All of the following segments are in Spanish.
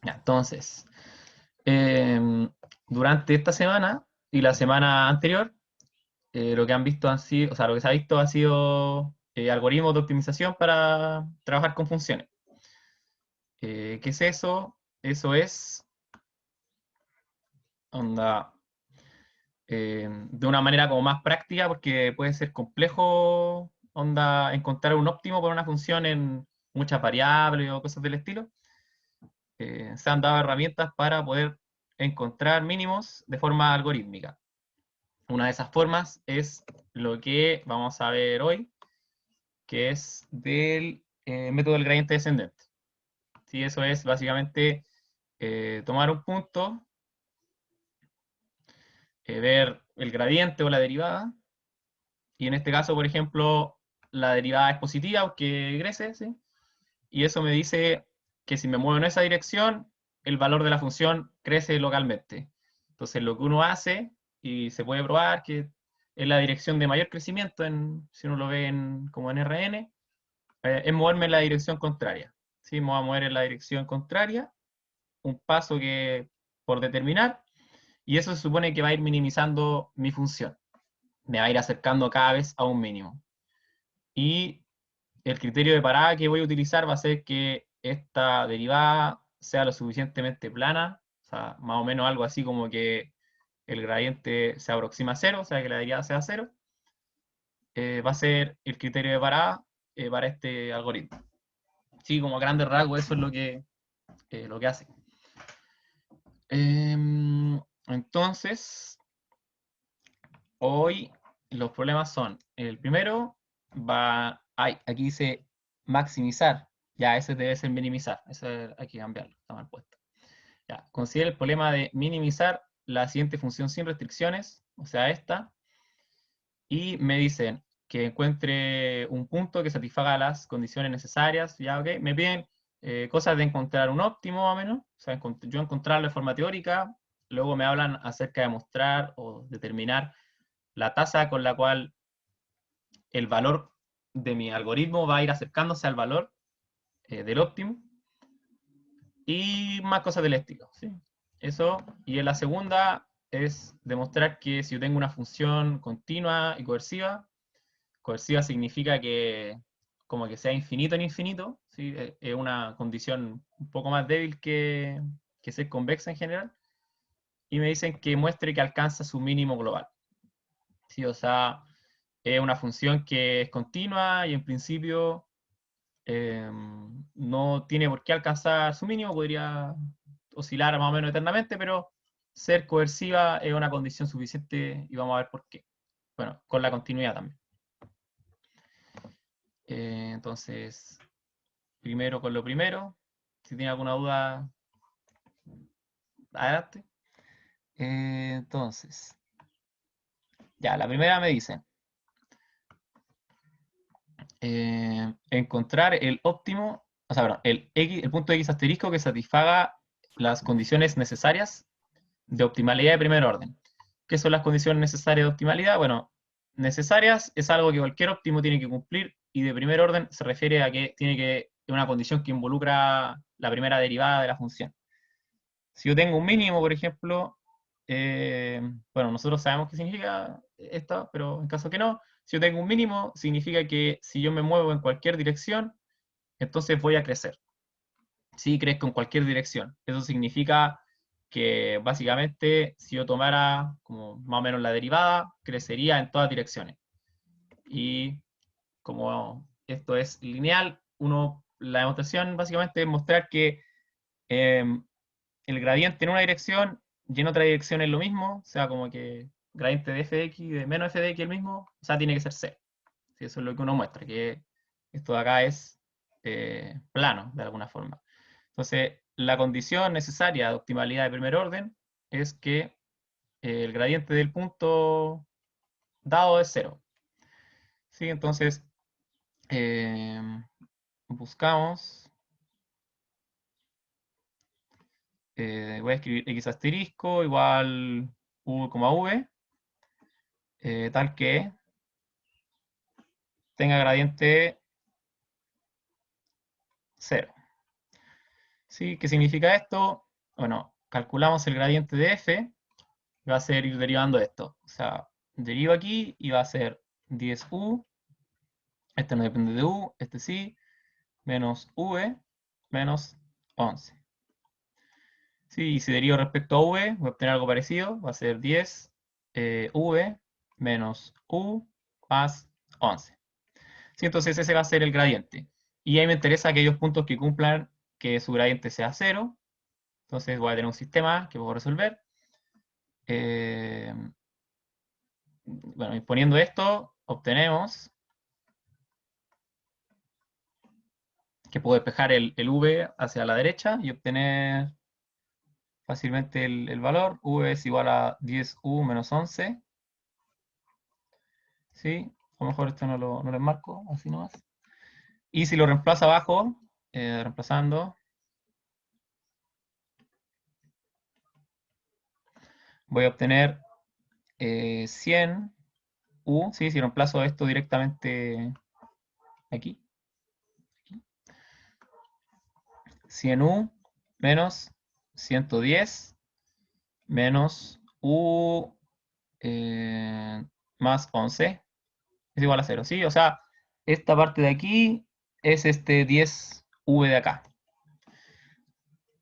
Ya, entonces, durante esta semana y la semana anterior, lo que han visto han sido, o sea, lo que se ha visto ha sido algoritmos de optimización para trabajar con funciones. ¿Qué es eso? Eso es, onda, de una manera como más práctica, porque puede ser complejo, onda, encontrar un óptimo por una función en muchas variables o cosas del estilo. Se han dado herramientas para poder encontrar mínimos de forma algorítmica. Una de esas formas es lo que vamos a ver hoy, que es del método del gradiente descendente. ¿Sí? Eso es básicamente tomar un punto, ver el gradiente o la derivada, y en este caso, por ejemplo, la derivada es positiva, aunque crece, ¿sí? Y eso me dice que si me muevo en esa dirección, el valor de la función crece localmente. Entonces, lo que uno hace, y se puede probar que es la dirección de mayor crecimiento, si uno lo ve como en RN, es moverme en la dirección contraria. ¿Sí? Me voy a mover en la dirección contraria, un paso que por determinar, y eso se supone que va a ir minimizando mi función. Me va a ir acercando cada vez a un mínimo. Y el criterio de parada que voy a utilizar va a ser que esta derivada sea lo suficientemente plana, o sea, más o menos algo así como que el gradiente se aproxima a cero, o sea, que la derivada sea cero, va a ser el criterio de parada para este algoritmo. Sí, como a grandes rasgos eso es lo que hace. Entonces, hoy los problemas son, el primero aquí dice maximizar, ya ese debe ser minimizar, ese hay que cambiarlo, está mal puesto. Ya, considera el problema de minimizar la siguiente función sin restricciones, o sea, esta, y me dicen que encuentre un punto que satisfaga las condiciones necesarias, ya, ok, me piden cosas de encontrar un óptimo, más o menos, o sea, yo encontrarlo de forma teórica, luego me hablan acerca de mostrar o determinar la tasa con la cual el valor de mi algoritmo va a ir acercándose al valor del óptimo y más cosas del estilo, ¿sí? Eso, y en la segunda es demostrar que si yo tengo una función continua y coerciva, coerciva significa que como que sea infinito en infinito, ¿sí? Es una condición un poco más débil que ser convexa en general, y me dicen que muestre que alcanza su mínimo global, ¿sí? O sea, es una función que es continua y en principio no tiene por qué alcanzar su mínimo, podría oscilar más o menos eternamente, pero ser coerciva es una condición suficiente y vamos a ver por qué. Bueno, con la continuidad también. Entonces, primero con lo primero, si tiene alguna duda, adelante. Entonces, ya, la primera me dice, encontrar el óptimo, o sea, perdón, el punto X asterisco que satisfaga las condiciones necesarias de optimalidad de primer orden. ¿Qué son las condiciones necesarias de optimalidad? Bueno, necesarias es algo que cualquier óptimo tiene que cumplir y de primer orden se refiere a que tiene que una condición que involucra la primera derivada de la función. Si yo tengo un mínimo, por ejemplo, eh, bueno, nosotros sabemos qué significa esto, pero en caso que no, si yo tengo un mínimo, significa que si yo me muevo en cualquier dirección, entonces voy a crecer. Sí, crezco en cualquier dirección. Eso significa que básicamente si yo tomara como más o menos la derivada, crecería en todas direcciones. Y como esto es lineal, la demostración básicamente es mostrar que eh, el gradiente en una dirección y en otra dirección es lo mismo, o sea, como que gradiente de f de x, de menos f de x es el mismo, o sea, tiene que ser cero. Sí, eso es lo que uno muestra, que esto de acá es plano, de alguna forma. Entonces, la condición necesaria de optimalidad de primer orden es que el gradiente del punto dado es cero. ¿Sí? Entonces, eh, buscamos, voy a escribir x asterisco igual u, v, tal que tenga gradiente cero. ¿Sí? ¿Qué significa esto? Bueno, calculamos el gradiente de f, va a ser ir derivando esto. O sea, derivo aquí y va a ser 10u, este no depende de u, este sí, menos v, menos 11. Sí, y si derivo respecto a v, voy a obtener algo parecido, va a ser 10 v menos u más 11. Sí, entonces ese va a ser el gradiente. Y ahí me interesa aquellos puntos que cumplan que su gradiente sea cero. Entonces voy a tener un sistema que puedo resolver. Eh, bueno, y poniendo esto, obtenemos que puedo despejar el v hacia la derecha y obtener fácilmente el valor. V es igual a 10u menos 11. ¿Sí? A lo mejor esto no lo enmarco, así nomás. Y si lo reemplazo abajo, reemplazando, voy a obtener 100 u, ¿sí? Si reemplazo esto directamente aquí, 100u menos 110 menos u más 11 es igual a 0, ¿sí? O sea, esta parte de aquí es este 10v de acá.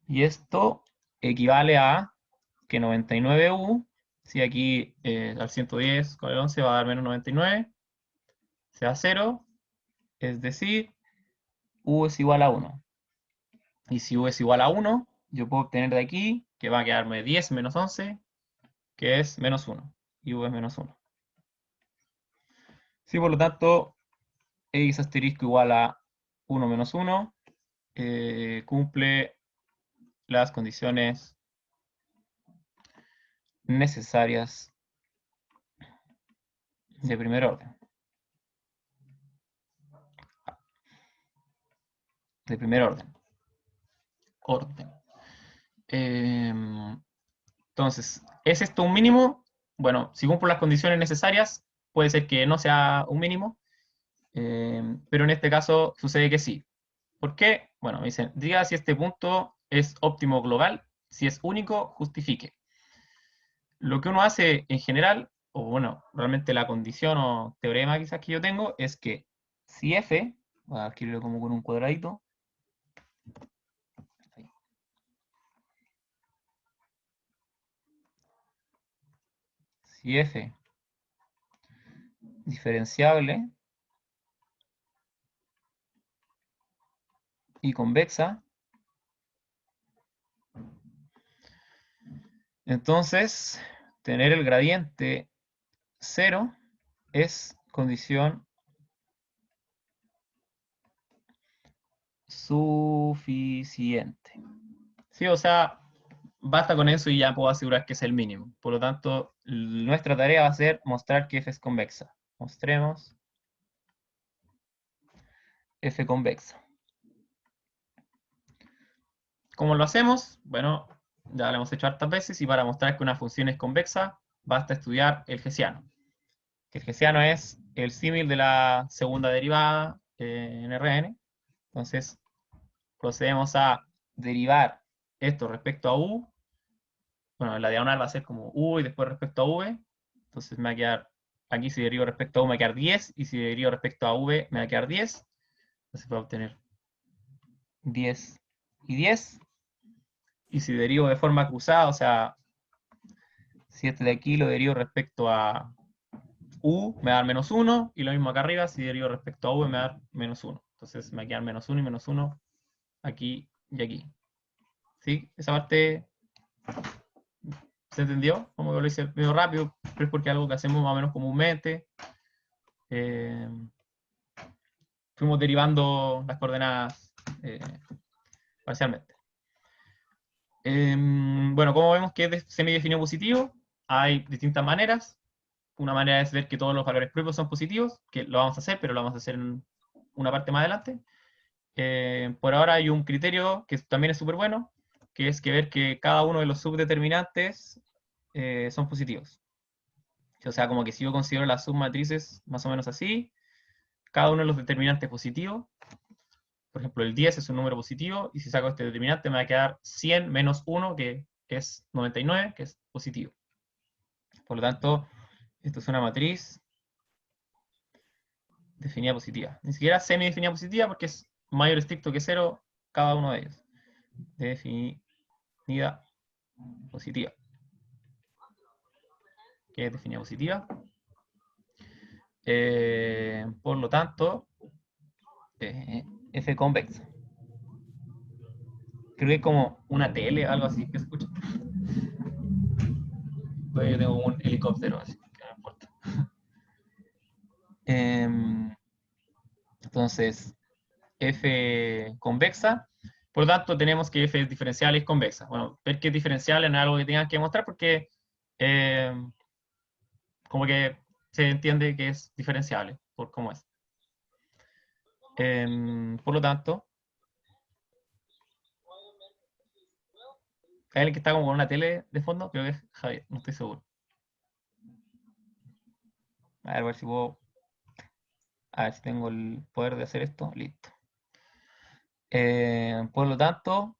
Y esto equivale a que 99u, si aquí al 110 con el 11 va a dar menos 99, sea 0, es decir, u es igual a 1. Y si u es igual a 1, yo puedo obtener de aquí que va a quedarme 10 menos 11, que es menos 1. Y u es menos 1. Sí, por lo tanto, x asterisco igual a 1 menos 1 cumple las condiciones necesarias de primer orden. De primer orden. Orden. Entonces, ¿es esto un mínimo? Bueno, si cumplo las condiciones necesarias, puede ser que no sea un mínimo, pero en este caso sucede que sí. ¿Por qué? Bueno, me dicen, diga si este punto es óptimo global, si es único, justifique. Lo que uno hace en general, o bueno, realmente la condición o teorema quizás que yo tengo, es que si f, voy a escribirlo como con un cuadradito, si f diferenciable y convexa, entonces tener el gradiente 0 es condición suficiente. Sí, o sea, basta con eso y ya puedo asegurar que es el mínimo. Por lo tanto, nuestra tarea va a ser mostrar que f es convexa. Mostremos f convexa. ¿Cómo lo hacemos? Bueno, ya lo hemos hecho hartas veces y para mostrar que una función es convexa, basta estudiar el hessiano. Que el hessiano es el símil de la segunda derivada en Rn. Entonces, procedemos a derivar esto respecto a u. Bueno, la diagonal va a ser como u y después respecto a v. Entonces me va a quedar, aquí si derivo respecto a u me va a quedar 10 y si derivo respecto a v me va a quedar 10. Entonces voy a obtener 10 y 10. Y si derivo de forma cruzada, o sea, si este de aquí lo derivo respecto a u, me va a dar menos 1. Y lo mismo acá arriba, si derivo respecto a v me va a dar menos 1. Entonces me va a quedar menos 1 y menos 1 aquí y aquí. ¿Sí? Esa parte se entendió, como que lo hice medio rápido, pero es porque es algo que hacemos más o menos comúnmente. Eh, fuimos derivando las coordenadas parcialmente. Bueno, como vemos que es semidefinido positivo, hay distintas maneras. Una manera es ver que todos los valores propios son positivos, que lo vamos a hacer, pero lo vamos a hacer en una parte más adelante. Por ahora hay un criterio que también es súper bueno, que es que ver que cada uno de los subdeterminantes son positivos. O sea, como que si yo considero las submatrices más o menos así, cada uno de los determinantes positivos, por ejemplo, el 10 es un número positivo, y si saco este determinante me va a quedar 100 menos 1, que es 99, que es positivo. Por lo tanto, esto es una matriz definida positiva. Ni siquiera semi-definida positiva, porque es mayor estricto que 0 cada uno de ellos. Definida positiva. ¿Qué es definida positiva? Por lo tanto, F convexa. Creo que es como una tele, algo así que se escucha. Pues yo tengo un helicóptero, así que no importa. Entonces, F convexa. Por lo tanto, tenemos que F es diferencial y es convexa. Bueno, ver que es diferencial no es algo que tengan que demostrar porque como que se entiende que es diferenciable por cómo es. Por lo tanto, hay alguien que está como con una tele de fondo, creo que es Javier, no estoy seguro. A ver si puedo. A ver si tengo el poder de hacer esto. Listo. Por lo tanto,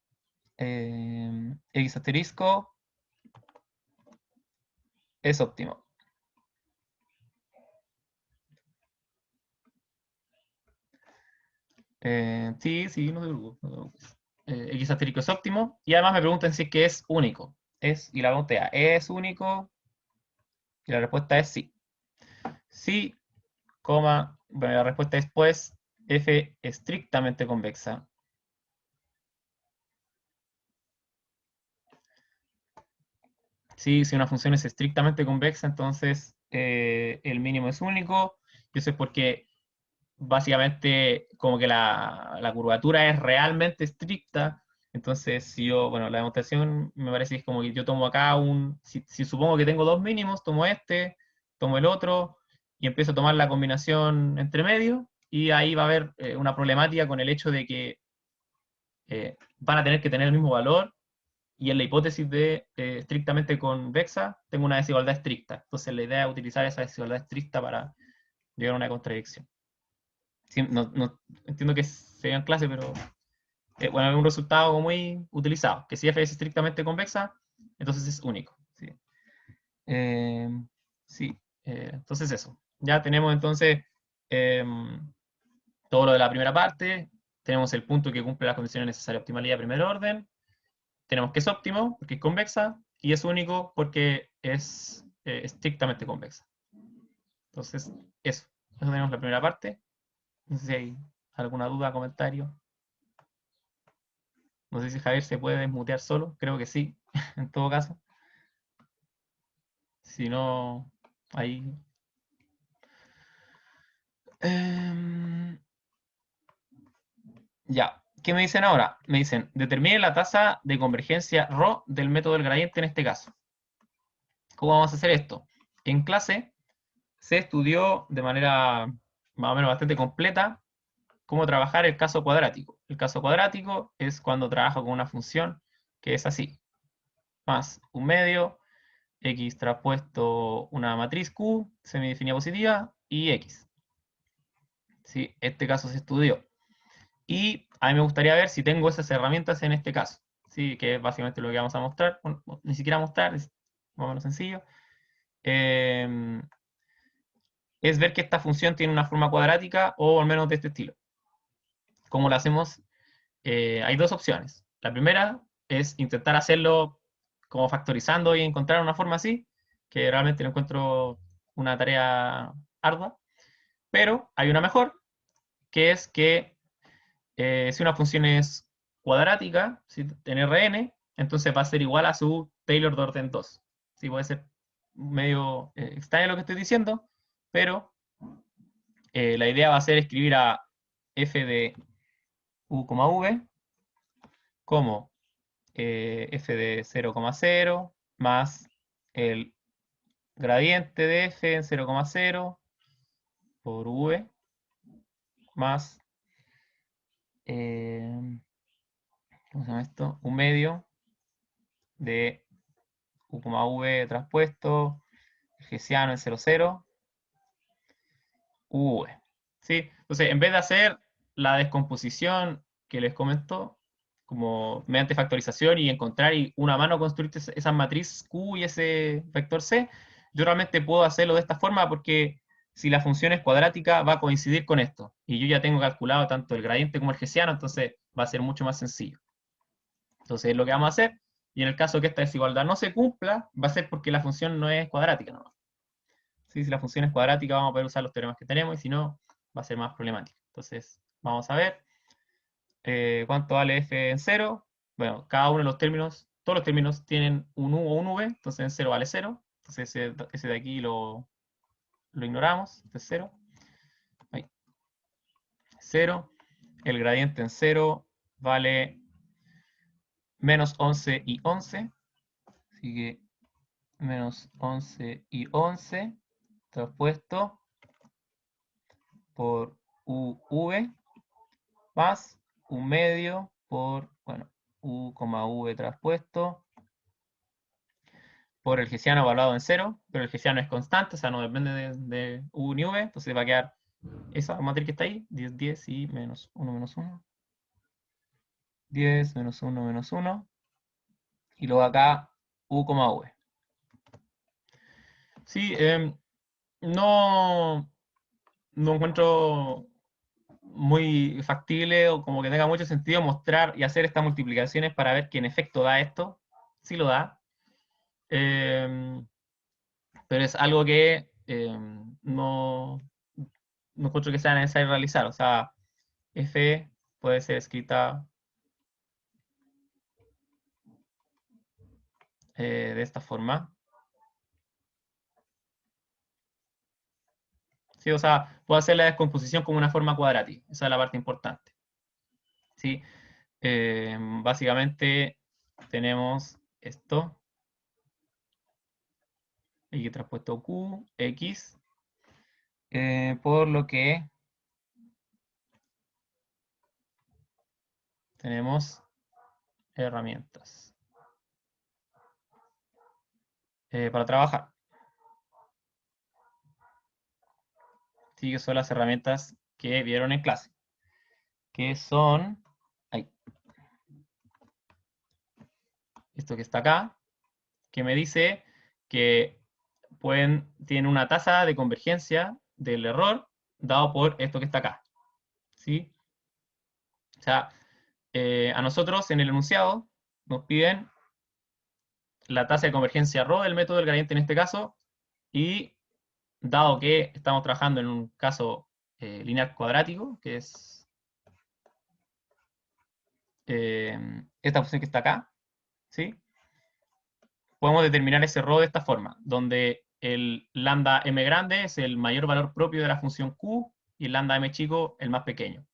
X asterisco es óptimo. Sí, sí, no te preocupes. No te preocupes. X asterisco es óptimo. Y además me preguntan si es que es único. Y la pregunta ¿es único? Y la respuesta es sí. Sí, coma, bueno, la respuesta es pues F estrictamente convexa. Sí, si una función es estrictamente convexa, entonces el mínimo es único. Y eso es porque básicamente como que la curvatura es realmente estricta. Entonces, si yo, bueno, la demostración me parece que es como que yo tomo acá si supongo que tengo dos mínimos, tomo este, tomo el otro y empiezo a tomar la combinación entre medio y ahí va a haber una problemática con el hecho de que van a tener que tener el mismo valor y en la hipótesis de estrictamente convexa tengo una desigualdad estricta. Entonces, la idea es utilizar esa desigualdad estricta para llegar a una contradicción. Sí, entiendo que se ve en clase, pero bueno, es un resultado muy utilizado, que si f es estrictamente convexa, entonces es único. Sí, Eh, sí, entonces eso. Ya tenemos entonces eh, todo lo de la primera parte, tenemos el punto que cumple las condiciones necesarias de optimalidad de primer orden, tenemos que es óptimo porque es convexa y es único porque es estrictamente convexa. Entonces, eso tenemos la primera parte. No sé si hay alguna duda, comentario. No sé si Javier se puede desmutear solo, creo que sí, en todo caso. Si no, ahí. Em, ya, ¿qué me dicen ahora? Me dicen, determine la tasa de convergencia ρ del método del gradiente en este caso. ¿Cómo vamos a hacer esto? En clase se estudió de manera más o menos bastante completa cómo trabajar el caso cuadrático. El caso cuadrático es cuando trabajo con una función que es así, más un medio X traspuesto una matriz Q, semidefinida positiva, y X. ¿Sí? Este caso se estudió. Y a mí me gustaría ver si tengo esas herramientas en este caso. ¿Sí? Que es básicamente lo que vamos a mostrar. Bueno, ni siquiera mostrar, es más o menos sencillo. Eh, es ver que esta función tiene una forma cuadrática o al menos de este estilo. ¿Cómo lo hacemos? Hay dos opciones. La primera es intentar hacerlo como factorizando y encontrar una forma así, que realmente no encuentro una tarea ardua. Pero hay una mejor, que es que si una función es cuadrática, si en Rn, entonces va a ser igual a su Taylor de orden 2. Sí, puede ser medio extraño lo que estoy diciendo, pero la idea va a ser escribir a f de u, v como f de 0,0 más el gradiente de f en 0,0 por v más eh, ¿cómo se llama esto? Un medio de U, V traspuesto, hessiano en 0, 0, V. ¿Sí? Entonces, en vez de hacer la descomposición que les comento, como mediante factorización y encontrar y una mano construir esa matriz Q y ese vector C, yo realmente puedo hacerlo de esta forma porque si la función es cuadrática va a coincidir con esto. Y yo ya tengo calculado tanto el gradiente como el hessiano, entonces va a ser mucho más sencillo. Entonces, lo que vamos a hacer, y en el caso que esta desigualdad no se cumpla, va a ser porque la función no es cuadrática, ¿no? ¿Sí? Si la función es cuadrática, vamos a poder usar los teoremas que tenemos, y si no, va a ser más problemático. Entonces, vamos a ver cuánto vale f en 0. Bueno, cada uno de los términos, todos los términos tienen un u o un v, entonces en 0 vale 0. Entonces, ese de aquí lo ignoramos, este es 0. Ahí. 0. El gradiente en 0 vale menos 11 y 11. Así que menos 11 y 11 traspuesto por UV más un medio por, bueno, U, V traspuesto por el hessiano evaluado en 0, pero el hessiano es constante, o sea, no depende de U ni V, entonces va a quedar esa matriz que está ahí, 10, 10 y menos 1, menos 1. 10, menos 1, menos 1. Y luego acá U, V. Sí, no, no encuentro muy factible o como que tenga mucho sentido mostrar y hacer estas multiplicaciones para ver qué en efecto da esto. Sí lo da. Eh, pero es algo que no encuentro que sea necesario realizar. O sea, f puede ser escrita de esta forma. Sí, o sea, puedo hacer la descomposición como una forma cuadrática. Esa es la parte importante. ¿Sí? Básicamente tenemos esto. Y traspuesto q, x, por lo que tenemos herramientas para trabajar. Sí, que son las herramientas que vieron en clase. Que son, ahí, esto que está acá, que me dice que tienen una tasa de convergencia del error dado por esto que está acá. ¿Sí? O sea, a nosotros en el enunciado nos piden la tasa de convergencia ρ del método del gradiente en este caso, y dado que estamos trabajando en un caso lineal cuadrático, que es esta función que está acá, ¿sí? Podemos determinar ese ρ de esta forma, donde el lambda m grande es el mayor valor propio de la función q y el lambda m chico el más pequeño.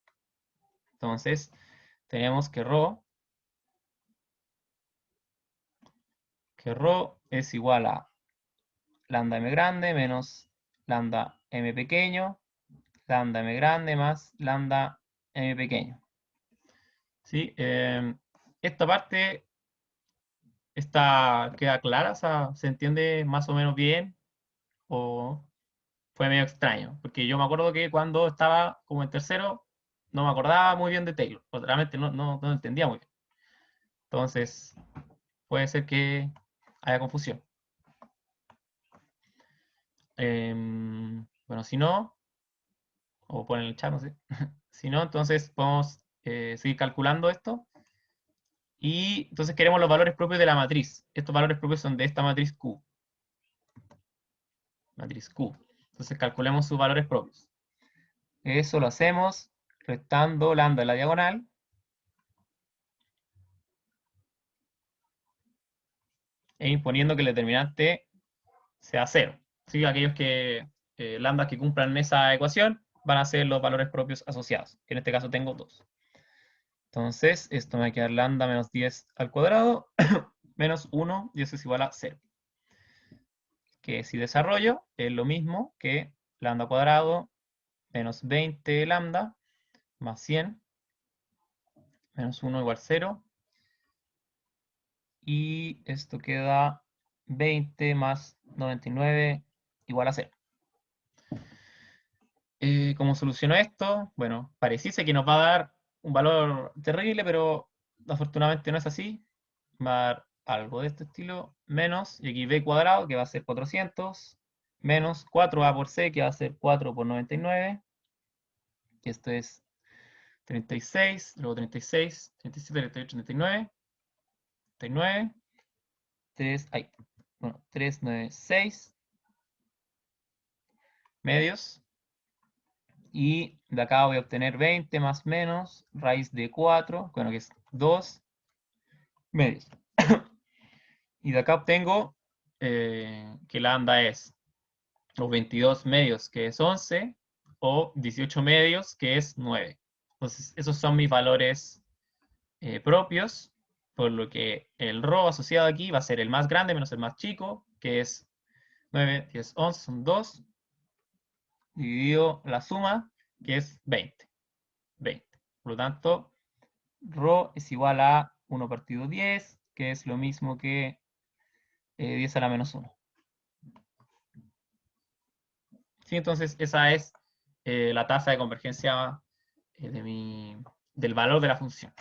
Entonces, tenemos que ρ es igual a lambda m grande menos lambda m pequeño, lambda m grande más lambda m pequeño. ¿Sí? Esta parte queda clara, o sea, se entiende más o menos bien, o fue medio extraño, porque yo me acuerdo que cuando estaba como en tercero, no me acordaba muy bien de Taylor, o realmente no entendía muy bien. Entonces, puede ser que haya confusión. Bueno, si no, o ponen en el chat, no sé. Si no, entonces podemos seguir calculando esto. Y entonces queremos los valores propios de la matriz. Estos valores propios son de esta matriz Q. Matriz Q. Entonces calculemos sus valores propios. Eso lo hacemos restando lambda en la diagonal. E imponiendo que el determinante sea 0. ¿Sí? Aquellos lambdas que cumplan esa ecuación van a ser los valores propios asociados. Que en este caso tengo 2. Entonces, esto me va a quedar lambda menos 10 al cuadrado menos 1, y eso es igual a 0. Que si desarrollo es lo mismo que lambda cuadrado menos 20 lambda más 100 menos 1 igual 0. Y esto queda 20 más 99 igual a 0. ¿Cómo soluciono esto? Bueno, pareciese que nos va a dar un valor terrible, pero afortunadamente no es así. Va a dar algo de este estilo, menos, y aquí b cuadrado, que va a ser 400, menos 4a por c, que va a ser 4 por 99, que esto es 36, luego 36, 37, 38, 39, 39, 3, ay, bueno, 396 medios, y de acá voy a obtener 20 más menos raíz de 4, bueno, que es 2 medios. Y de acá obtengo que lambda es o 22 medios, que es 11, o 18 medios, que es 9. Entonces, esos son mis valores propios, por lo que el ρ asociado aquí va a ser el más grande menos el más chico, que es 9, 10, 11, son 2, dividido la suma, que es 20. 20. Por lo tanto, ρ es igual a 1 partido 10, que es lo mismo que 10 a la menos 1. ¿Sí? Entonces, esa es la tasa de convergencia del valor de la función.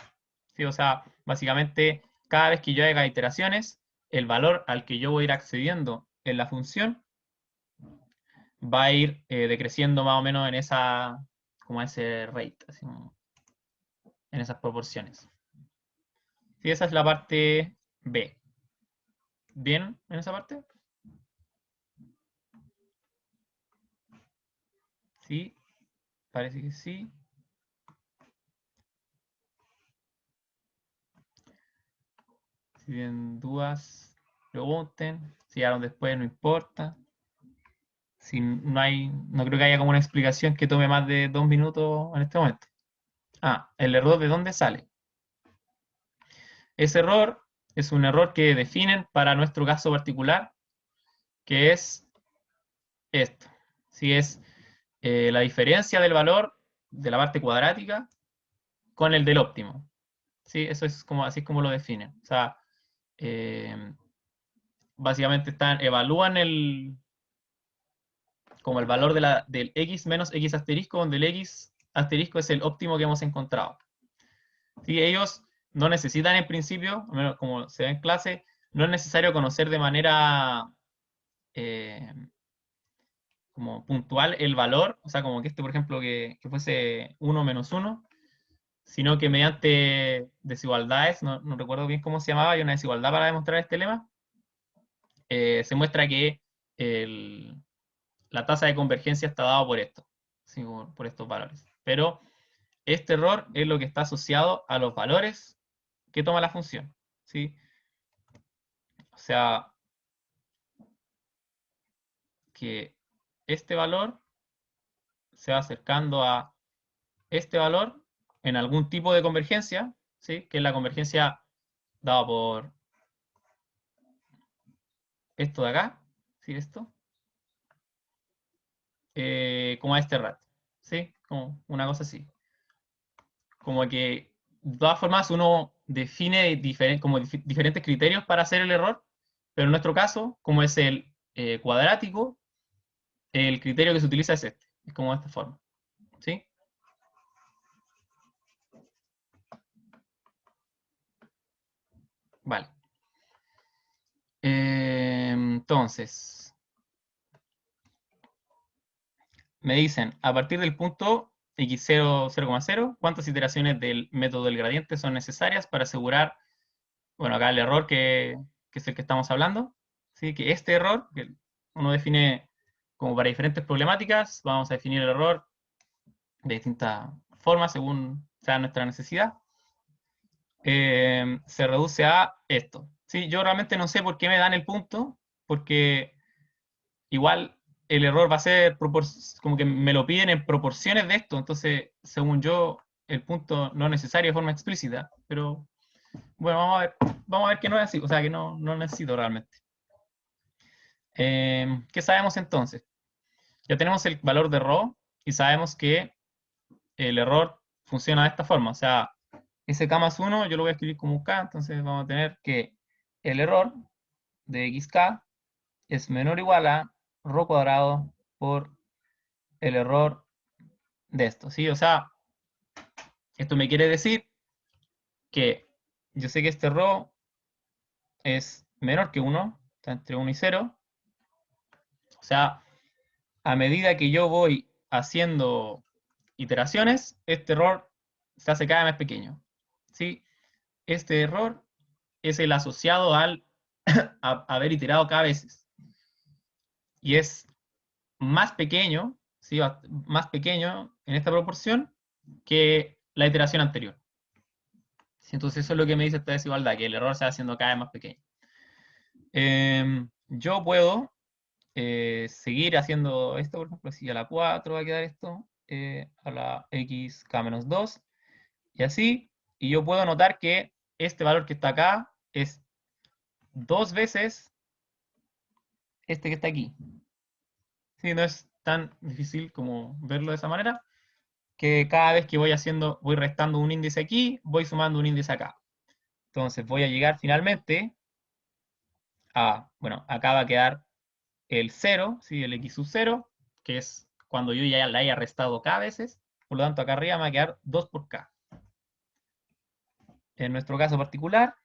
¿Sí? O sea, básicamente, cada vez que yo haga iteraciones, el valor al que yo voy a ir accediendo en la función va a ir decreciendo más o menos en esa, como ese rate, así en esas proporciones. ¿Sí? Esa es la parte B. ¿Bien en esa parte? Sí, parece que sí. Si tienen dudas, pregunten. Si llegaron después, no importa. Si no hay, no creo que haya como una explicación que tome más de 2 minutos en este momento. Ah, el error de dónde sale. Ese error es un error que definen para nuestro caso particular, que es esto. Si es la diferencia del valor de la parte cuadrática con el del óptimo. ¿Sí? Eso es como, así es como lo definen. O sea, eh, básicamente evalúan como el valor del x menos x asterisco, donde el x asterisco es el óptimo que hemos encontrado. ¿Sí? Ellos no necesitan en principio, al menos como se ve en clase, no es necesario conocer de manera eh, como puntual el valor, o sea, como que por ejemplo, que fuese 1 menos 1, sino que mediante desigualdades, no recuerdo bien cómo se llamaba, hay una desigualdad para demostrar este lema, se muestra que el, la tasa de convergencia está dada por esto, ¿sí? por estos valores. Pero este error es lo que está asociado a los valores que toma la función. ¿Sí? O sea, que este valor se va acercando a este valor en algún tipo de convergencia, ¿sí? Que es la convergencia dada por esto de acá, ¿sí? Esto, como a este ratio, ¿sí? Como una cosa así. Como que, de todas formas, uno define como diferentes criterios para hacer el error, pero en nuestro caso, como es el cuadrático, el criterio que se utiliza es este, es como de esta forma, ¿sí? Vale. Entonces, me dicen, a partir del punto x0, 0,0, ¿cuántas iteraciones del método del gradiente son necesarias para asegurar, bueno, acá el error que es el que estamos hablando, ¿sí? Que este error, que uno define como para diferentes problemáticas, vamos a definir el error de distintas formas según sea nuestra necesidad, se reduce a esto. ¿Sí? Yo realmente no sé por qué me dan el punto, porque igual el error va a ser como que me lo piden en proporciones de esto, entonces, según yo, el punto no es necesario de forma explícita, pero bueno, vamos a ver que no es así, o sea, que no necesito realmente. ¿Qué sabemos entonces? Ya tenemos el valor de ρ y sabemos que el error funciona de esta forma, o sea, ese k más 1 yo lo voy a escribir como k, entonces vamos a tener que el error de xk es menor o igual a ρ cuadrado por el error de esto, ¿sí? O sea, esto me quiere decir que yo sé que este rho es menor que 1, está entre 1 y 0. O sea, a medida que yo voy haciendo iteraciones, este error se hace cada vez más pequeño, ¿sí? Este error es el asociado al haber iterado cada vez. Y es más pequeño, ¿sí? Más pequeño en esta proporción que la iteración anterior. ¿Sí? Entonces eso es lo que me dice esta desigualdad, que el error se va haciendo cada vez más pequeño. Yo puedo seguir haciendo esto, por ejemplo, si a la 4 va a quedar esto, a la xk-2, y así, y yo puedo notar que este valor que está acá es 2 veces este que está aquí. Sí, no es tan difícil como verlo de esa manera, que cada vez que voy haciendo, voy restando un índice aquí, voy sumando un índice acá. Entonces voy a llegar finalmente a, bueno, acá va a quedar el 0, ¿sí? El x sub 0, que es cuando yo ya la haya restado k veces, por lo tanto acá arriba me va a quedar 2 por k. En nuestro caso particular,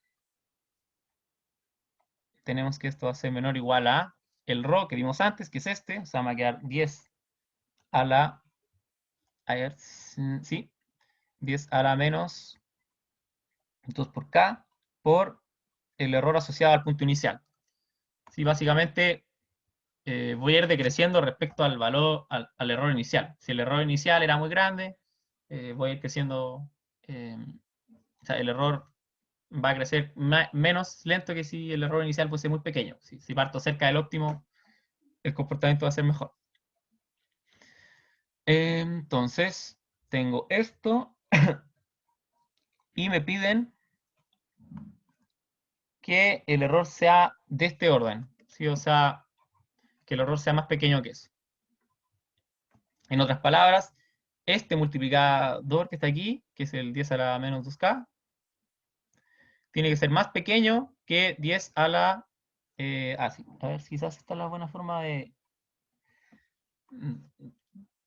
tenemos que esto va a ser menor o igual a el rho que vimos antes, que es este, o sea, me va a quedar 10 a la, a ver, sí, 10 a la menos 2 por k por el error asociado al punto inicial. Sí, básicamente voy a ir decreciendo respecto al valor, al error inicial. Si el error inicial era muy grande, voy a ir creciendo, o sea, el error va a crecer menos lento que si el error inicial fuese muy pequeño. Si parto cerca del óptimo, el comportamiento va a ser mejor. Entonces, tengo esto y me piden que el error sea de este orden, ¿sí? O sea, que el error sea más pequeño que eso. En otras palabras, este multiplicador que está aquí, que es el 10 a la menos 2k, tiene que ser más pequeño que 10 a la... sí. A ver, quizás esta es la buena forma de... mm,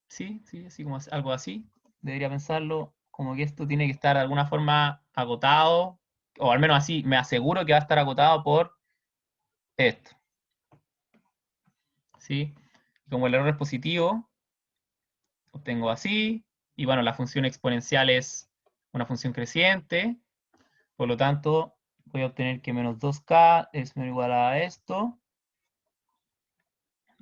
Sí, sí, así como algo así. Debería pensarlo como que esto tiene que estar de alguna forma agotado, o al menos así, me aseguro que va a estar agotado por esto, ¿sí? Como el error es positivo, obtengo así, y bueno, la función exponencial es una función creciente, por lo tanto, voy a obtener que menos 2k es menor o igual a esto,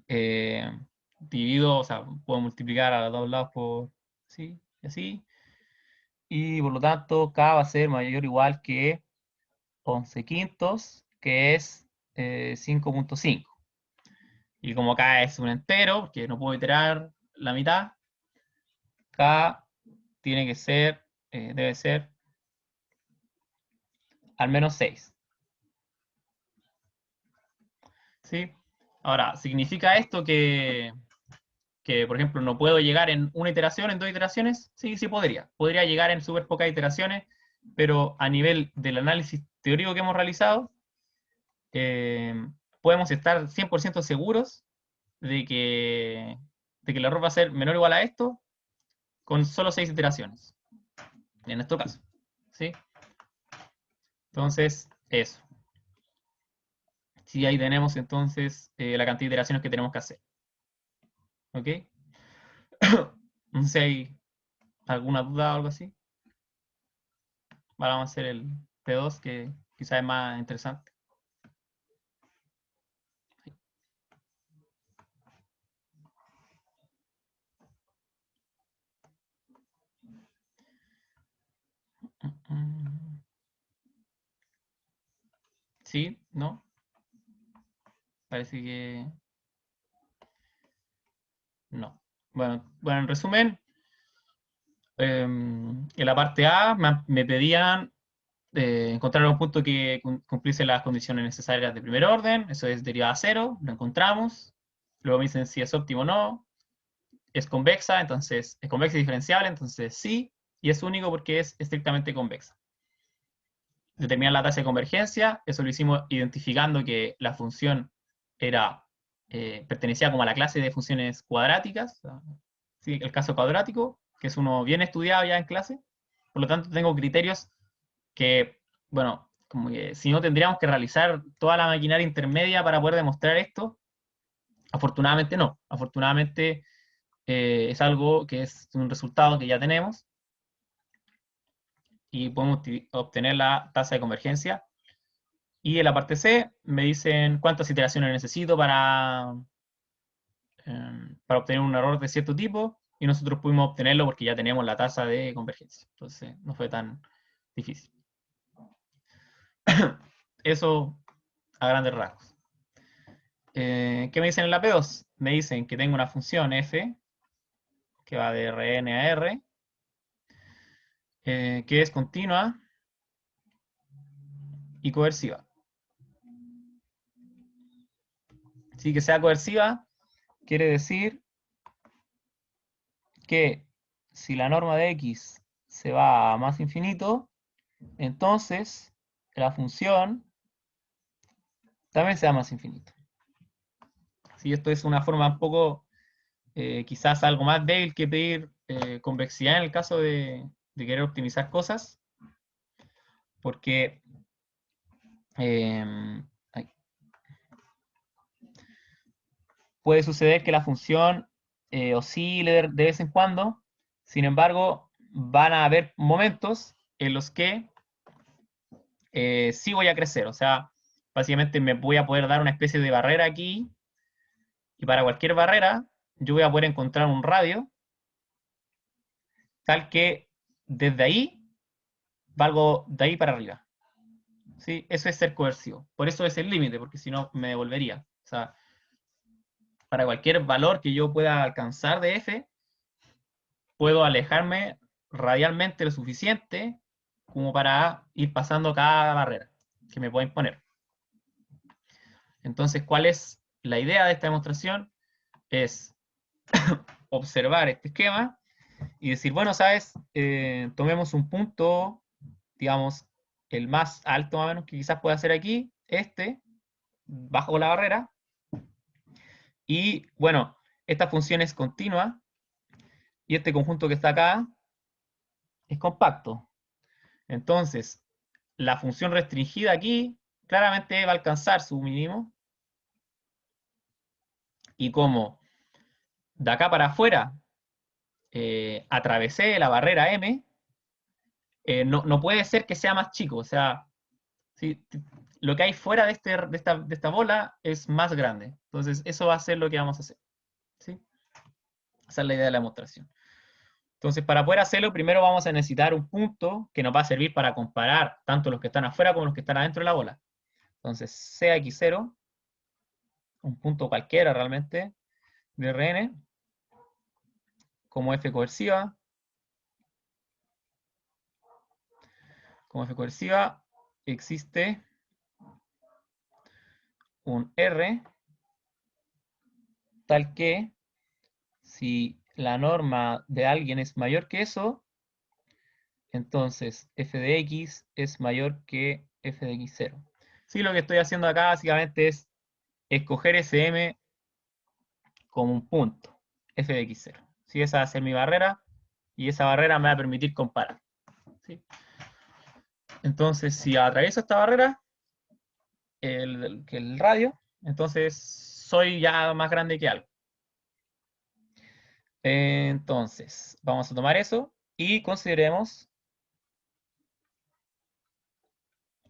eh, dividido, o sea, puedo multiplicar a los dos lados por, sí, y así, y por lo tanto, k va a ser mayor o igual que 11 quintos, que es 5.5. Y como k es un entero, porque no puedo iterar la mitad, k tiene que ser, debe ser al menos 6. ¿Sí? Ahora, ¿significa esto que, por ejemplo, no puedo llegar en una iteración, en dos iteraciones? Sí, sí podría. Podría llegar en súper pocas iteraciones, pero a nivel del análisis teórico que hemos realizado, eh, podemos estar 100% seguros de que el error va a ser menor o igual a esto con solo 6 iteraciones, en este caso. ¿Sí? Entonces, eso. Sí, ahí tenemos entonces la cantidad de iteraciones que tenemos que hacer. ¿Ok? No sé si hay alguna duda o algo así. Ahora vamos a hacer el P2, que quizás es más interesante. ¿Sí? ¿No? Parece que no. Bueno, en resumen, en la parte A me pedían encontrar un punto que cumpliese las condiciones necesarias de primer orden, eso es derivada cero, lo encontramos. Luego me dicen si es óptimo o no. Es convexa, entonces es convexa y diferenciable, entonces sí, y es único porque es estrictamente convexa. Determinar la tasa de convergencia, eso lo hicimos identificando que la función era, pertenecía como a la clase de funciones cuadráticas, ¿sí? El caso cuadrático, que es uno bien estudiado ya en clase. Por lo tanto, tengo criterios que, bueno, como que si no tendríamos que realizar toda la maquinaria intermedia para poder demostrar esto, afortunadamente no. Afortunadamente es algo que es un resultado que ya tenemos y podemos obtener la tasa de convergencia. Y en la parte C me dicen cuántas iteraciones necesito para obtener un error de cierto tipo, y nosotros pudimos obtenerlo porque ya tenemos la tasa de convergencia. Entonces no fue tan difícil. Eso a grandes rasgos. ¿Qué me dicen en la P2? Me dicen que tengo una función f que va de Rn a R, que es continua y coerciva. Sí, que sea coerciva quiere decir que si la norma de x se va a más infinito, entonces la función también se va a más infinito. Sí, esto es una forma un poco, quizás algo más débil que pedir convexidad en el caso de querer optimizar cosas, porque eh, puede suceder que la función oscile de vez en cuando. Sin embargo, van a haber momentos en los que sí voy a crecer. O sea, básicamente me voy a poder dar una especie de barrera aquí, y para cualquier barrera yo voy a poder encontrar un radio tal que desde ahí valgo de ahí para arriba. ¿Sí? Eso es ser coercivo. Por eso es el límite, porque si no me devolvería. O sea, para cualquier valor que yo pueda alcanzar de f, puedo alejarme radialmente lo suficiente como para ir pasando cada barrera que me pueda imponer. Entonces, ¿cuál es la idea de esta demostración? Es observar este esquema y decir, bueno, ¿sabes? Tomemos un punto, digamos, el más alto más o menos que quizás pueda ser aquí, este, bajo la barrera, y bueno, esta función es continua, y este conjunto que está acá es compacto. Entonces, la función restringida aquí claramente va a alcanzar su mínimo, y como de acá para afuera atravesé la barrera M, no puede ser que sea más chico. O sea, ¿sí? Lo que hay fuera de esta bola es más grande. Entonces, eso va a ser lo que vamos a hacer. ¿Sí? Esa es la idea de la demostración. Entonces, para poder hacerlo, primero vamos a necesitar un punto que nos va a servir para comparar tanto los que están afuera como los que están adentro de la bola. Entonces, CX0, un punto cualquiera realmente, de Rn, como F coerciva. Como F coerciva, existe un R tal que si la norma de alguien es mayor que eso, entonces f de x es mayor que f de x0. Sí, lo que estoy haciendo acá básicamente es escoger SM como un punto, f de x0. ¿Sí? Esa va a ser mi barrera, y esa barrera me va a permitir comparar. ¿Sí? Entonces, si atravieso esta barrera, el radio, entonces soy ya más grande que algo. Entonces, vamos a tomar eso y consideremos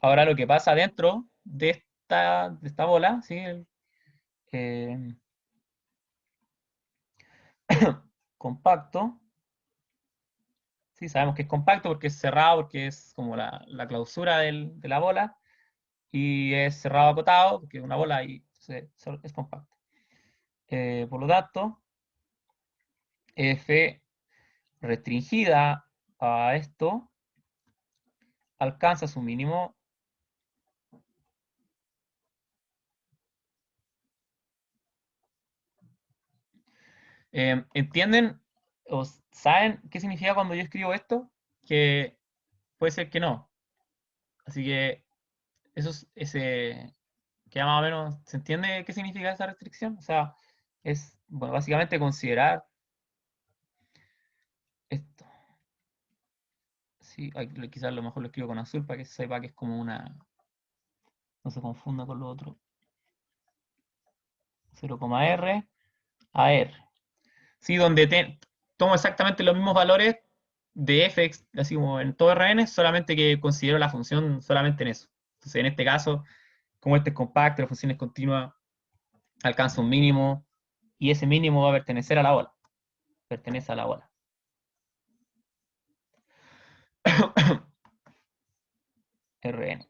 ahora lo que pasa dentro de esta bola, ¿sí? Eh, compacto. Sí, sabemos que es compacto porque es cerrado, porque es como la clausura de la bola, y es cerrado acotado, porque es una bola y es compacto. Por lo tanto, F restringida a esto alcanza su mínimo. ¿Entienden o saben qué significa cuando yo escribo esto? Que puede ser que no. Así que eso es ese que ya más o menos se entiende qué significa esa restricción. O sea, es bueno, básicamente considerar Sí, quizás a lo mejor lo escribo con azul para que se sepa que es como una... No se confunda con lo otro. 0,r a r. Sí, donde tomo exactamente los mismos valores de f, así como en todo Rn, solamente que considero la función solamente en eso. Entonces, en este caso, como este es compacto, la función es continua, alcanza un mínimo, y ese mínimo va a pertenecer a la bola. Pertenece a la bola. Rn.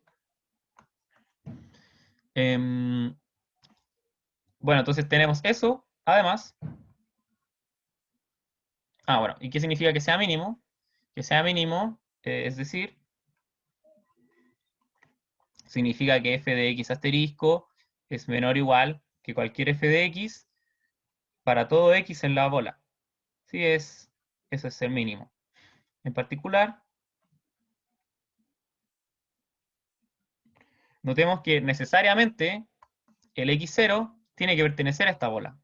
Bueno, entonces tenemos eso. Además, bueno, ¿y qué significa que sea mínimo? Que sea mínimo, es decir, significa que f de x asterisco es menor o igual que cualquier f de x para todo x en la bola. Sí, eso es el mínimo. En particular, notemos que necesariamente el x0 tiene que pertenecer a esta bola.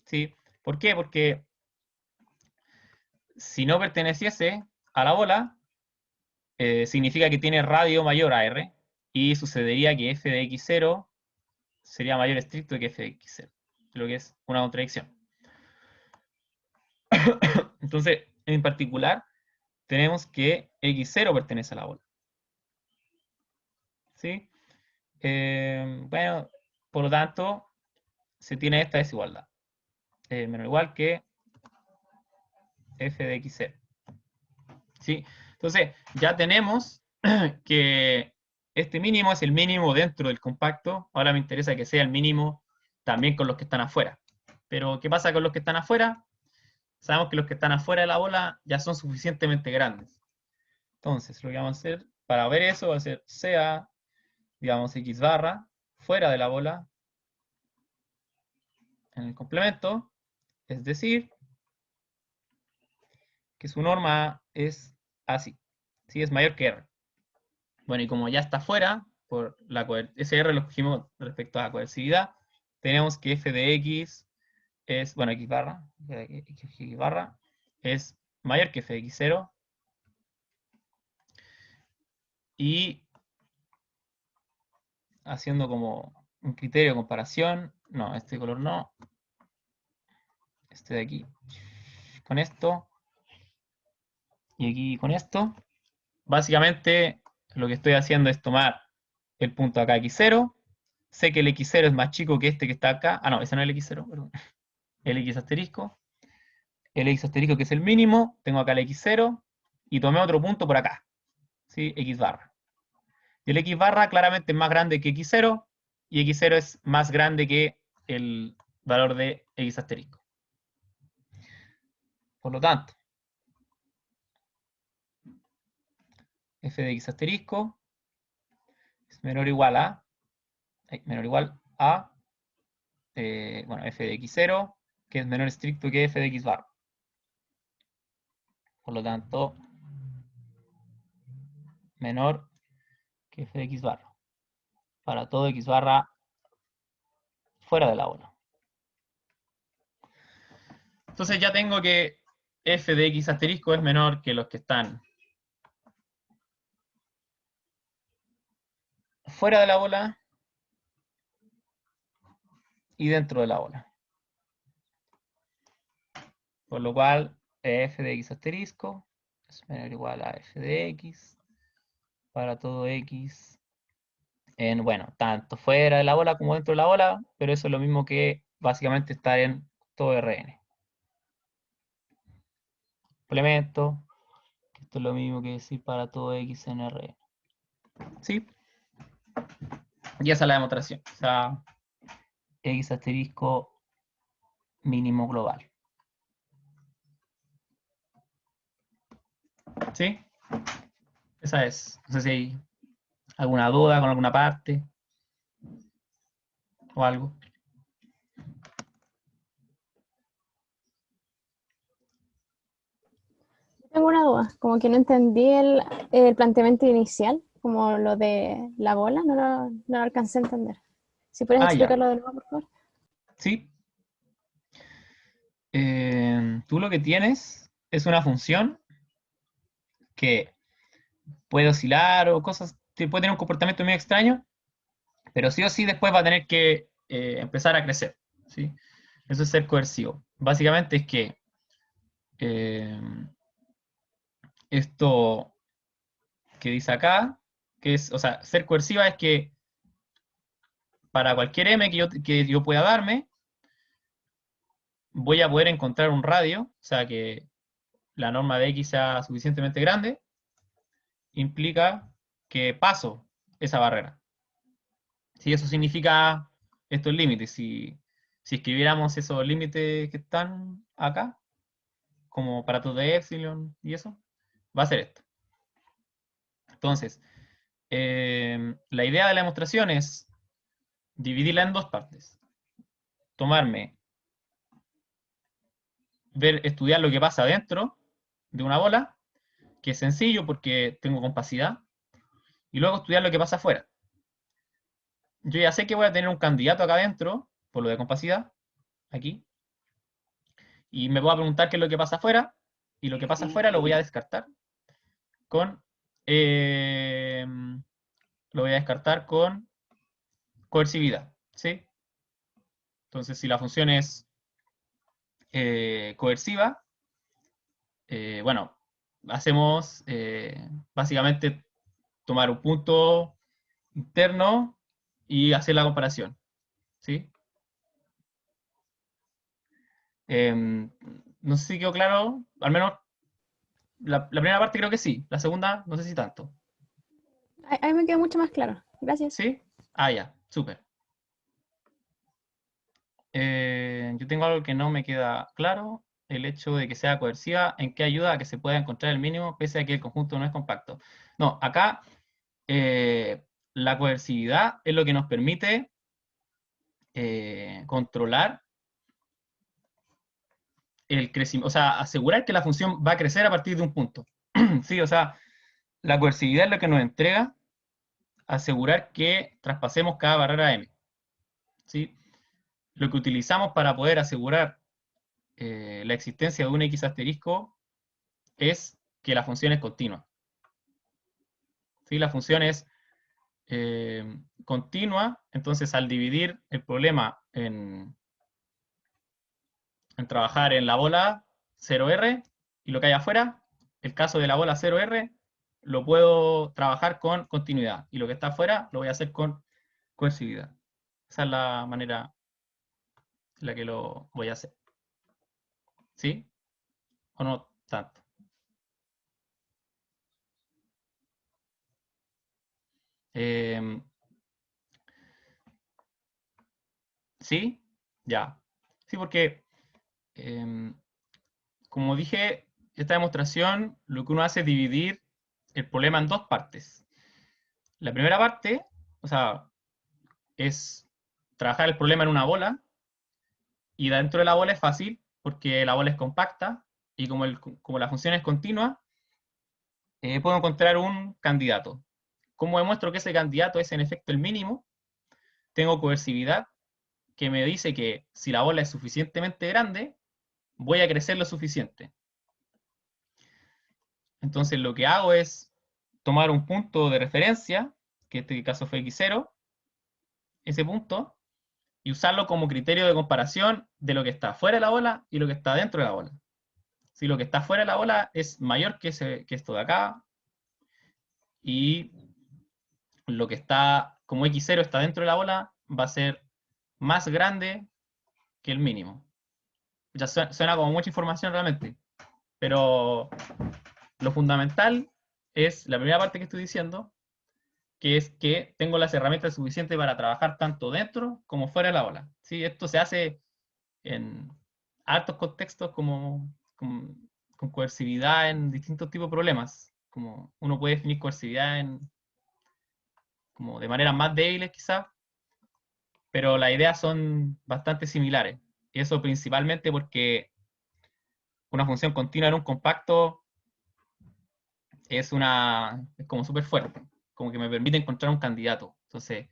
¿Sí? ¿Por qué? Porque si no perteneciese a la bola, significa que tiene radio mayor a r, y sucedería que f de x0 sería mayor estricto que f de x0, lo que es una contradicción. Entonces, en particular, tenemos que x0 pertenece a la bola. ¿Sí? Bueno, por lo tanto, se tiene esta desigualdad. Menor o igual que f de x0. ¿Sí? Entonces, ya tenemos que este mínimo es el mínimo dentro del compacto. Ahora me interesa que sea el mínimo también con los que están afuera. Pero, ¿qué pasa con los que están afuera? Sabemos que los que están afuera de la bola ya son suficientemente grandes. Entonces, lo que vamos a hacer para ver eso va a ser sea, digamos, x barra fuera de la bola en el complemento, es decir, que su norma es así, si es mayor que r. Bueno, y como ya está fuera, por ese r lo cogimos respecto a la coercividad, tenemos que f de x es, bueno, x barra es mayor que f de x0, y haciendo como un criterio de comparación, no, este color no, este de aquí, con esto, y aquí con esto, básicamente lo que estoy haciendo es tomar el punto acá x0, sé que el x0 es más chico que este que está acá, no, ese no es el x0, perdón, el x asterisco que es el mínimo, tengo acá el x0, y tomé otro punto por acá, ¿sí? X barra. Y el x barra claramente es más grande que x0, y x0 es más grande que el valor de x asterisco. Por lo tanto, f de x asterisco es menor o igual a, bueno, f de x0, que es menor estricto que f de x barra. Por lo tanto, menor que f de x barra. Para todo x barra fuera de la bola. Entonces ya tengo que f de x asterisco es menor que los que están fuera de la bola y dentro de la bola. Por lo cual, f de x asterisco es menor o igual a f de x para todo x en, bueno, tanto fuera de la bola como dentro de la bola, pero eso es lo mismo que básicamente estar en todo Rn. Complemento, que esto es lo mismo que decir para todo x en Rn. ¿Sí? Y esa es la demostración. O sea, x asterisco mínimo global. ¿Sí? Esa es. No sé si hay alguna duda con alguna parte o algo. Tengo una duda, como que no entendí el planteamiento inicial, como lo de la bola, no lo alcancé a entender. Si puedes Ya. explicarlo de nuevo, por favor. ¿Sí? Tú lo que tienes es una función que puede oscilar o cosas, puede tener un comportamiento muy extraño, pero sí o sí después va a tener que empezar a crecer, ¿sí? Eso es ser coercivo. Básicamente es que eh, esto que dice acá, que es, o sea, ser coerciva es que para cualquier m que yo pueda darme, voy a poder encontrar un radio, o sea, que la norma de x sea suficientemente grande, implica que paso esa barrera. Si eso significa estos límites, si escribiéramos esos límites que están acá, como para todo de epsilon y eso, va a ser esto. Entonces, la idea de la demostración es dividirla en dos partes. Tomarme, estudiar lo que pasa dentro de una bola, que es sencillo porque tengo compacidad, y luego estudiar lo que pasa afuera. Yo ya sé que voy a tener un candidato acá adentro, por lo de compacidad, aquí, y me voy a preguntar qué es lo que pasa afuera, y lo que pasa afuera lo voy a descartar con, eh, lo voy a descartar con coercividad, ¿sí? Entonces, si la función es coerciva, bueno, hacemos básicamente tomar un punto interno y hacer la comparación, ¿sí? No sé si quedó claro, al menos la primera parte creo que sí, la segunda no sé si tanto. Ahí me quedó mucho más claro. Gracias. ¿Sí? Ah, ya, súper. Yo tengo algo que no me queda claro, el hecho de que sea coerciva, ¿en qué ayuda a que se pueda encontrar el mínimo pese a que el conjunto no es compacto? No, acá eh, la coercividad es lo que nos permite controlar el crecimiento, o sea, asegurar que la función va a crecer a partir de un punto. Sí, o sea, la coercividad es lo que nos entrega asegurar que traspasemos cada barrera m. ¿Sí? Lo que utilizamos para poder asegurar la existencia de un x asterisco es que la función es continua. ¿Sí? La función es continua, entonces al dividir el problema en trabajar en la bola 0R y lo que hay afuera, el caso de la bola 0R, lo puedo trabajar con continuidad y lo que está afuera lo voy a hacer con coercividad. Esa es la manera en la que lo voy a hacer. ¿Sí? ¿O no tanto? Eh, ¿Sí? Ya. Sí, porque, eh, como dije, esta demostración lo que uno hace es dividir el problema en dos partes. La primera parte, o sea, es trabajar el problema en una bola, y dentro de la bola es fácil, porque la bola es compacta, y como la función es continua, puedo encontrar un candidato. ¿Cómo demuestro que ese candidato es en efecto el mínimo? Tengo coercividad, que me dice que si la bola es suficientemente grande, voy a crecer lo suficiente. Entonces lo que hago es tomar un punto de referencia, que en este caso fue x0, ese punto, y usarlo como criterio de comparación de lo que está fuera de la bola y lo que está dentro de la bola. Si lo que está fuera de la bola es mayor que esto de acá, y lo que está como x0 está dentro de la bola, va a ser más grande que el mínimo. Ya suena como mucha información realmente, pero lo fundamental es la primera parte que estoy diciendo, que es que tengo las herramientas suficientes para trabajar tanto dentro como fuera de la ola. ¿Sí? Esto se hace en altos contextos con coercividad en distintos tipos de problemas. Como uno puede definir coercividad como de maneras más débiles quizás, pero las ideas son bastante similares. Y eso principalmente porque una función continua en un compacto es como súper fuerte, como que me permite encontrar un candidato. Entonces,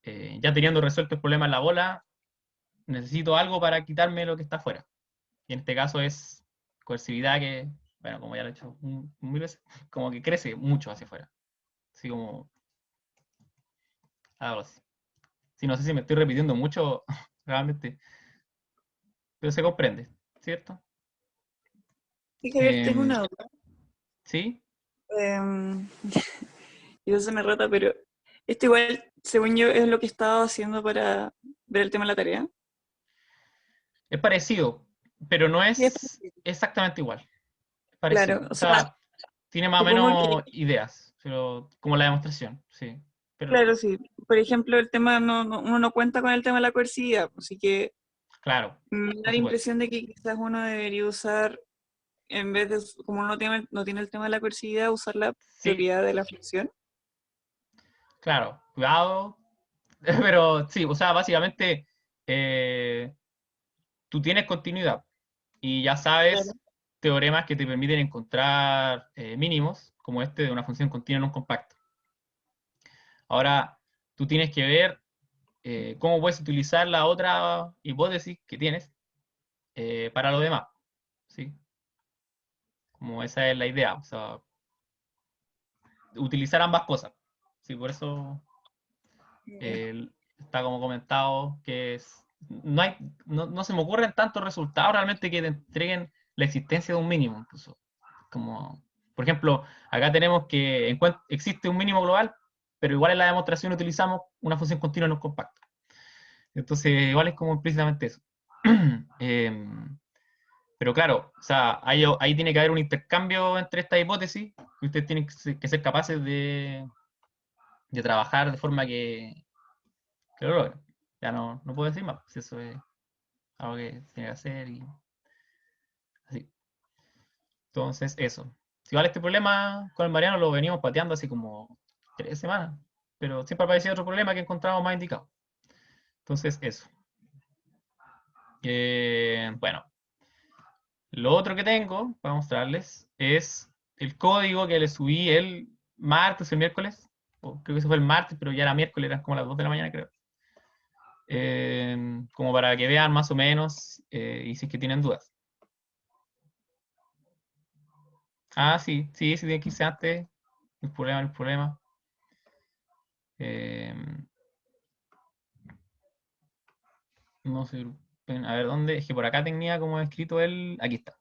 ya teniendo resuelto el problema en la bola, necesito algo para quitarme lo que está afuera. Y en este caso es coercividad, que bueno, como ya lo he hecho mil veces, como que crece mucho hacia afuera. Así como algo así. Sí, no sé si me estoy repitiendo mucho realmente, pero se comprende, ¿cierto? Sí, Javier, tengo Em, una duda. sí, Em, y eso se me rota, pero esto igual, según yo, es lo que estaba haciendo para ver el tema de la tarea. es parecido, pero no Sí, es es parecido. exactamente igual. Es Claro, parecido. o O sea, sea, tiene más o supongo que, menos ideas, pero como la demostración, sí. Pero, claro, sí. Por ejemplo, el tema, uno no cuenta con el tema de la coercividad, así que claro, me da por la supuesto. impresión de que quizás uno debería usar, en vez de, como uno no tiene el tema de la coercividad, usar la Sí, propiedad de la función. claro, cuidado. Pero sí, o sea, básicamente eh, tú tienes continuidad y ya Claro. sabes teoremas que te permiten encontrar mínimos, como este de una función continua en un compacto. Ahora, tú tienes que ver cómo puedes utilizar la otra hipótesis que tienes para lo demás, ¿sí? Como esa es la idea, o sea, utilizar ambas cosas. Sí, por eso está como comentado que no, hay, no se me ocurren tantos resultados realmente que te entreguen la existencia de un mínimo, incluso. Como, por ejemplo, acá tenemos que existe un mínimo global, pero igual en la demostración utilizamos una función continua en un compacto. Entonces, igual es como implícitamente eso. Pero claro, o sea, ahí tiene que haber un intercambio entre estas hipótesis, que ustedes tienen que ser capaces de trabajar de forma que lo logren. Ya no puedo decir más, pues eso es algo que tiene que hacer y así. Entonces, eso. Si vale este problema con el Mariano lo venimos pateando así como 3 semanas, pero siempre aparecía otro problema que encontramos más indicado. Entonces, eso. Bueno, lo otro que tengo para mostrarles es el código que le subí el martes o el miércoles, o creo que eso fue el martes, pero ya era miércoles, eran como las 2 de la mañana, creo. Como para que vean más o menos y si es que tienen dudas. Ah, sí, sí, sí, tiene que irse antes. No hay problema, no hay problema. Eh, no sé, a ver dónde. Es que por acá tenía como escrito el. Aquí está.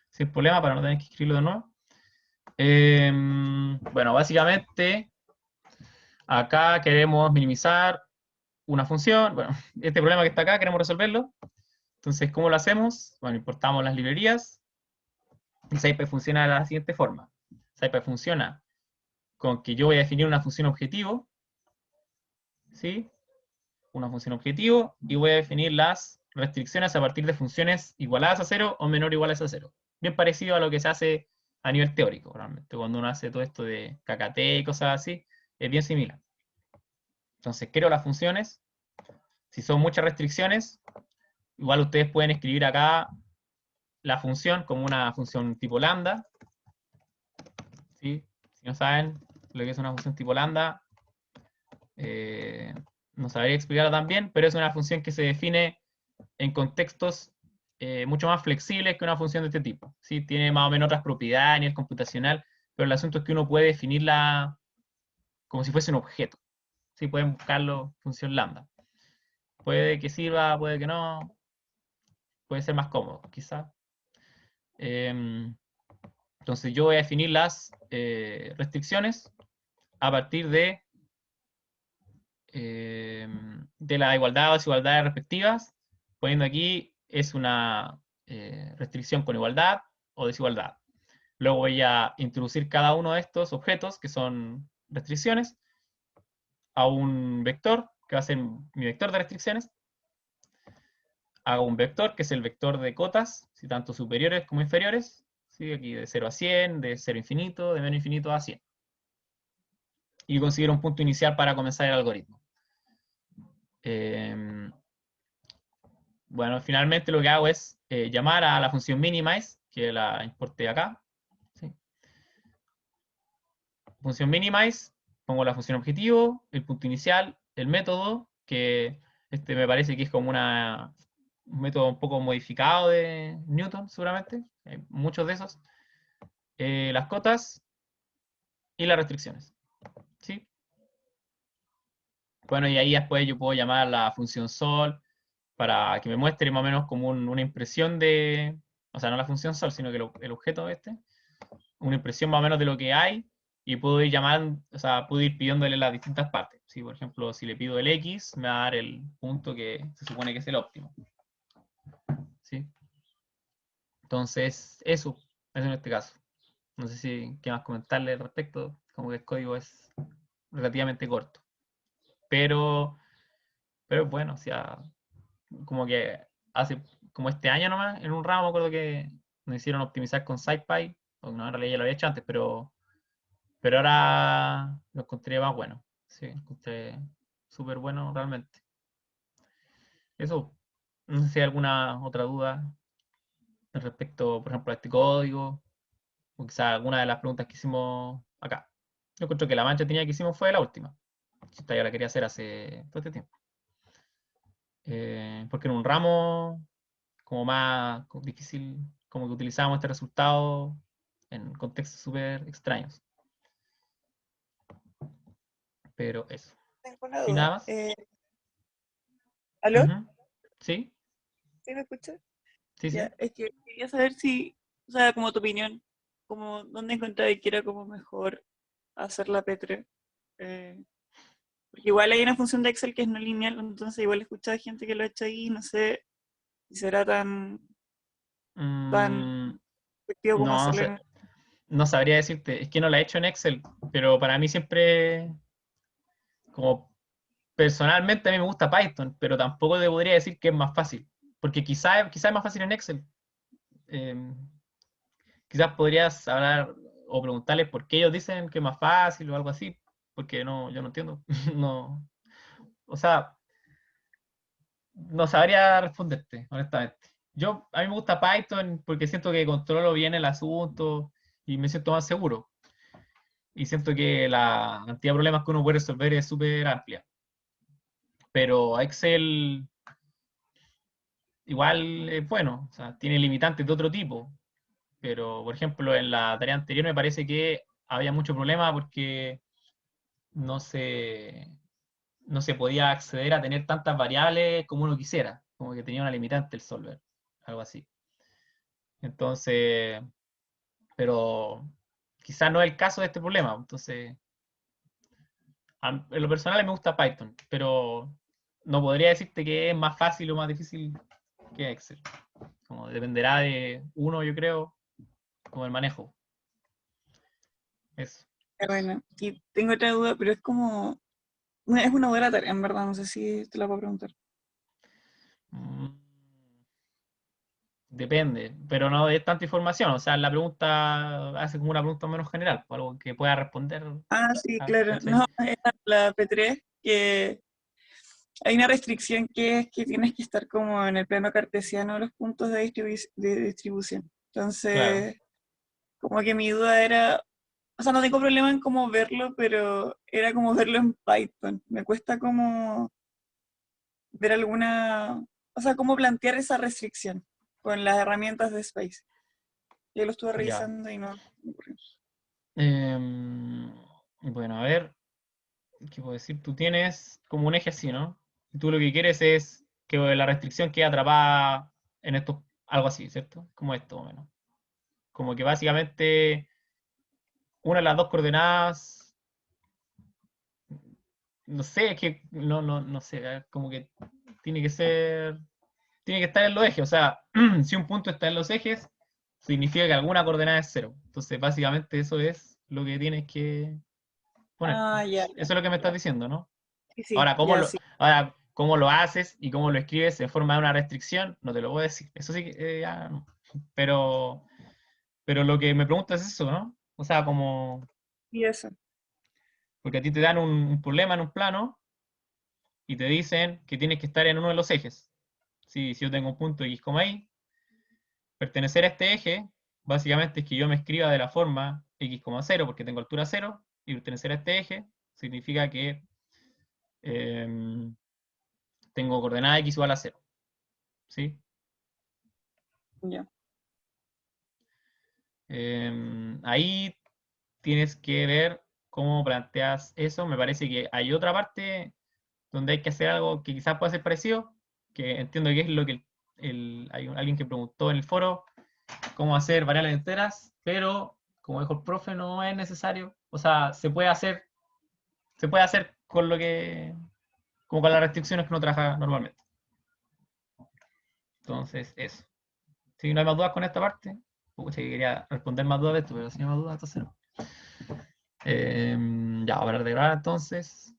Sin problema para no tener que escribirlo de nuevo. Bueno, básicamente acá queremos minimizar una función. Bueno, este problema que está acá queremos resolverlo. Entonces, ¿cómo lo hacemos? Bueno, importamos las librerías. Y SciPy funciona de la siguiente forma. SciPy funciona con que yo voy a definir una función objetivo, ¿sí? Una función objetivo y voy a definir las restricciones a partir de funciones igualadas a cero o menor o iguales a cero. Bien parecido a lo que se hace a nivel teórico, realmente. Cuando uno hace todo esto de KKT y cosas así, es bien similar. Entonces, creo las funciones. Si son muchas restricciones, igual ustedes pueden escribir acá la función como una función tipo lambda. ¿Sí? Si no saben lo que es una función tipo lambda, eh, no sabría explicarlo tan bien, pero es una función que se define en contextos mucho más flexibles que una función de este tipo. ¿Sí? Tiene más o menos otras propiedades a nivel computacional, pero el asunto es que uno puede definirla como si fuese un objeto. ¿Sí? Pueden buscarlo función lambda. Puede que sirva, puede que no, puede ser más cómodo, quizá. Entonces yo voy a definir las restricciones a partir de la igualdad o desigualdades respectivas, poniendo aquí es una restricción con igualdad o desigualdad. Luego voy a introducir cada uno de estos objetos, que son restricciones, a un vector, que va a ser mi vector de restricciones. Hago un vector, que es el vector de cotas, si tanto superiores como inferiores. ¿Sí? Aquí de 0 a 100, de 0 a infinito, de menos infinito a 100. Y considero un punto inicial para comenzar el algoritmo. Eh, Bueno, finalmente lo que hago es llamar a la función minimize, que la importé acá. ¿Sí? Función minimize, pongo la función objetivo, el punto inicial, el método, que este me parece que es como un método un poco modificado de Newton, seguramente. Hay muchos de esos. las cotas y las restricciones. ¿Sí? Bueno, y ahí después yo puedo llamar a la función sol para que me muestre más o menos como una impresión de, o sea, no la función sol, sino que el objeto este, una impresión más o menos de lo que hay, y puedo ir llamando, o sea, puedo ir pidiéndole las distintas partes. ¿Sí? Por ejemplo, si le pido el X, me va a dar el punto que se supone que es el óptimo. ¿Sí? Entonces, eso en este caso. No sé si qué más comentarle al respecto, como que el código es relativamente corto. Pero, pero bueno, o sea, como que hace como este año nomás, en un ramo me acuerdo que nos hicieron optimizar con SciPy, o no, en realidad ya lo había hecho antes, pero ahora lo encontré más bueno. Sí, lo encontré súper bueno realmente. Eso, no sé si hay alguna otra duda respecto, por ejemplo, a este código, o quizá alguna de las preguntas que hicimos acá. Yo encuentro que la mancha tenía que hicimos fue la última. Esta ya la quería hacer hace todo este tiempo. Porque en un ramo como más difícil, como que utilizábamos este resultado en contextos súper extraños. Pero eso. Tengo una ¿Y nada duda. más? ¿Aló? Ujú. ¿Sí? ¿Sí me escuchas? Sí, Ya, sí. es que quería saber si, o sea, como tu opinión, como dónde encontré que era como mejor hacer la P3. Eh, Porque igual hay una función de Excel que es no lineal, entonces igual he escuchado gente que lo ha hecho ahí, no sé si será tan Mm, efectivo como no, hacerlo en... no sabría decirte. Es que no la he hecho en Excel, pero para mí siempre, como personalmente a mí me gusta Python, pero tampoco te podría decir que es más fácil. Porque quizá es más fácil en Excel. Eh, Quizás podrías hablar o preguntarles por qué ellos dicen que es más fácil o algo así, porque no, yo no entiendo. No, o sea, no sabría responderte, honestamente. A mí me gusta Python porque siento que controlo bien el asunto y me siento más seguro. Y siento que la cantidad de problemas que uno puede resolver es súper amplia. Pero Excel igual es bueno, o sea, tiene limitantes de otro tipo. Pero, por ejemplo, en la tarea anterior me parece que había mucho problema porque no se, no se podía acceder a tener tantas variables como uno quisiera, como que tenía una limitante el solver, algo así. Entonces, pero quizás no es el caso de este problema. Entonces, en lo personal me gusta Python, pero no podría decirte que es más fácil o más difícil que Excel. Como dependerá de uno, yo creo, como el manejo. Eso. Bueno, y tengo otra duda, pero es como, es una buena tarea, en verdad, no sé si te la puedo preguntar. Mm, Depende, pero no de tanta información. O sea, la pregunta hace como una pregunta menos general, pues, algo que pueda responder. Ah, sí, claro, ¿Cachai? no, era la P3, que hay una restricción que es que tienes que estar como en el plano cartesiano de los puntos de, de distribución. Claro, Entonces, como que mi duda era, o sea, no tengo problema en cómo verlo, pero era como verlo en Python. Me cuesta como ver alguna, o sea, cómo plantear esa restricción con las herramientas de Space. Yo lo estuve ya. revisando y no me ocurrió. Em, bueno, a ver, ¿qué puedo decir? Tú tienes como un eje así, ¿no? Y tú lo que quieres es que la restricción quede atrapada en esto, algo así, ¿cierto? Como esto, más o menos. Como que básicamente una de las dos coordenadas, no sé, es que no sé, como que tiene que ser, tiene que estar en los ejes. O sea, si un punto está en los ejes, significa que alguna coordenada es cero. Entonces, básicamente eso es lo que tienes que poner. Ah, ya, ya, Eso es lo que me estás ya. diciendo, ¿no? Sí, sí, ya sí. Ahora, cómo lo haces y cómo lo escribes en forma de una restricción, no te lo voy a decir. Eso sí que ya no. Pero, pero lo que me preguntas es eso, ¿no? O sea, como, Y eso. porque a ti te dan un problema en un plano y te dicen que tienes que estar en uno de los ejes. Si yo tengo un punto X, Y, pertenecer a este eje, básicamente es que yo me escriba de la forma X, 0, porque tengo altura 0, y pertenecer a este eje significa que em, tengo coordenada X igual a 0. ¿Sí? Ya. Ahí tienes que ver cómo planteas eso. Me parece que hay otra parte donde hay que hacer algo que quizás pueda ser parecido, que entiendo que es lo que alguien que preguntó en el foro, cómo hacer variables enteras, pero como dijo el profe, no es necesario. O sea, se puede hacer con lo que, como con las restricciones que uno trabaja normalmente. Entonces, eso. Si no hay más dudas con esta parte, pucha, que quería responder más dudas de esto, pero si no hay más dudas, entonces no. Ya, a hablar de grabar entonces.